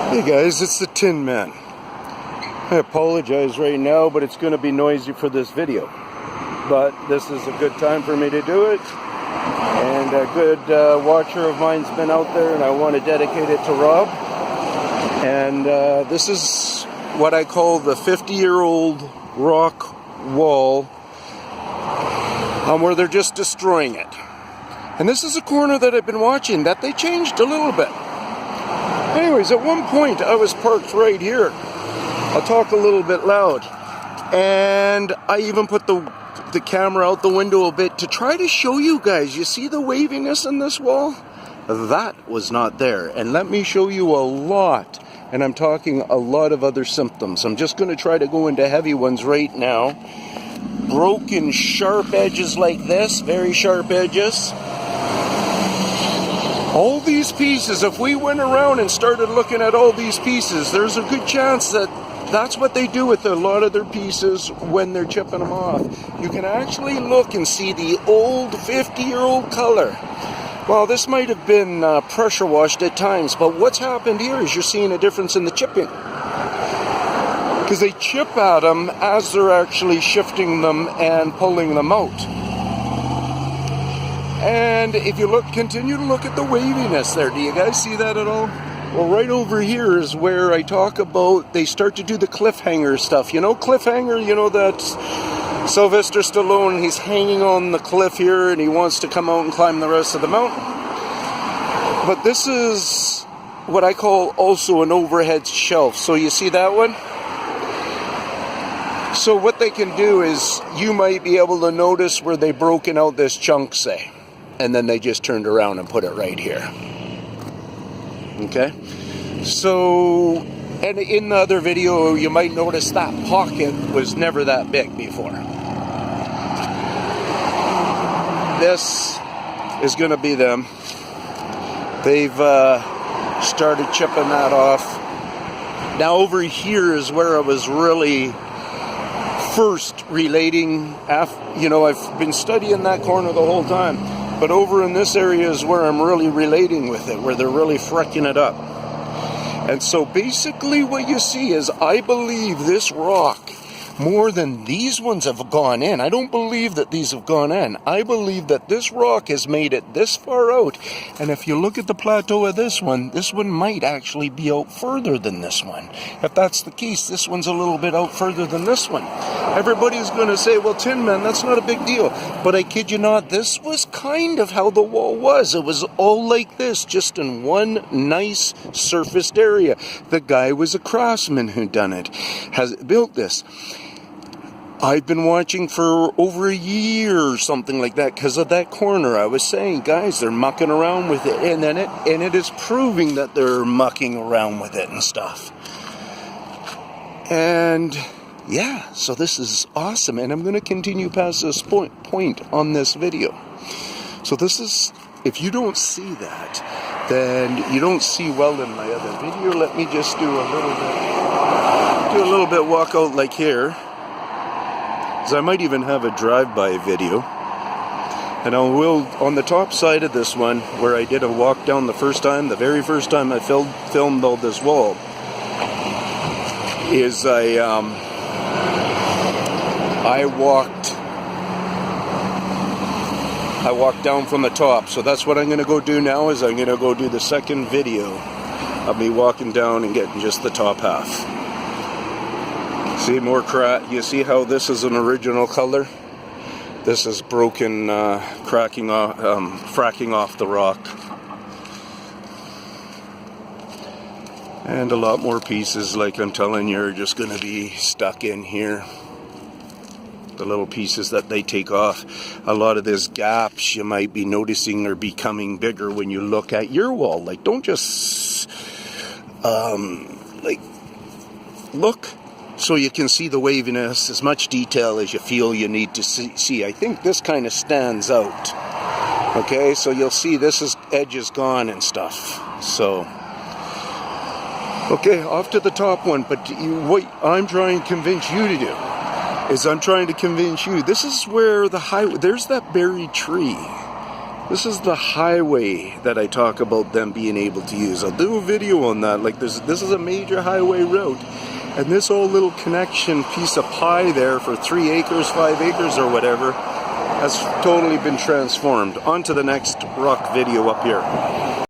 Hey guys, it's the Tinman. I apologize right now, but it's going to be noisy for this video. But this is a good time for me to do it. And a good watcher of mine's been out there, and I want to dedicate it to Rob. And this is what I call the 50-year-old rock wall, where they're just destroying it. And this is a corner that I've been watching that they changed a little bit. Anyways, at one point I was parked right here. I'll talk a little bit loud. And I even put the camera out the window a bit to try to show you guys. You see the waviness in this wall? That was not there. And let me show you a lot. And I'm talking a lot of other symptoms. I'm just going to try to go into heavy ones right now. Broken sharp edges like this. Very sharp edges. All these pieces, if we went around and started looking at all these pieces, there's a good chance that that's what they do with a lot of their pieces when they're chipping them off. You can actually look and see the old 50-year-old color. Well, this might have been pressure washed at times, but what's happened here is you're seeing a difference in the chipping. Because they chip at them as they're actually shifting them and pulling them out. And if you look, continue to look at the waviness there. Do you guys see that at all? Well, right over here is where I talk about they start to do the cliffhanger stuff. You know, cliffhanger, you know that Sylvester Stallone, he's hanging on the cliff here and he wants to come out and climb the rest of the mountain. But this is what I call also an overhead shelf. So you see that one? So what they can do is you might be able to notice where they've broken out this chunk, say. And then they just turned around and put it right here. Okay? So, and in the other video, you might notice that pocket was never that big before. This is going to be them. They've started chipping that off. Now over here is where I was really first relating. You know, I've been studying that corner the whole time. But over in this area is where I'm really relating with it, where they're really frecking it up. And so basically what you see is I believe this rock, more than these ones have gone in. I don't believe that these have gone in. I believe that this rock has made it this far out. And if you look at the plateau of this one might actually be out further than this one. If that's the case, this one's a little bit out further than this one. Everybody's going to say, well, Tinman, that's not a big deal. But I kid you not, this was kind of how the wall was. It was all like this, just in one nice surfaced area. The guy was a craftsman who done it, has built this. I've been watching for over a year or something like that because of that corner. I was saying, guys, they're mucking around with it, and it is proving that they're mucking around with it and stuff. And yeah, so this is awesome, and I'm going to continue past this point on this video. So this is, if you don't see that, then you don't see well in my other video. Let me just do a little bit walk out like here. I might even have a drive-by video. And I will, on the top side of this one, where I did a walk down the very first time I filmed all this wall, is I walked down from the top. So that's what I'm going to go do now, is I'm going to go do the second video of me walking down and getting just the top half. See more crack. You see how this is an original color? This is broken, fracking off the rock. And a lot more pieces, like I'm telling you, are just going to be stuck in here. The little pieces that they take off. A lot of these gaps you might be noticing are becoming bigger when you look at your wall. Like, don't just, look. So you can see the waviness, as much detail as you feel you need to see. I think this kind of stands out. Okay, so you'll see edge is gone and stuff. So, okay, off to the top one. But what I'm trying to convince you to do is I'm trying to convince you, this is where the highway, there's that buried tree. This is the highway that I talk about them being able to use. I'll do a video on that. Like this is a major highway route. And this old little connection piece of pie there for 3 acres, 5 acres or whatever has totally been transformed. On to the next rock video up here.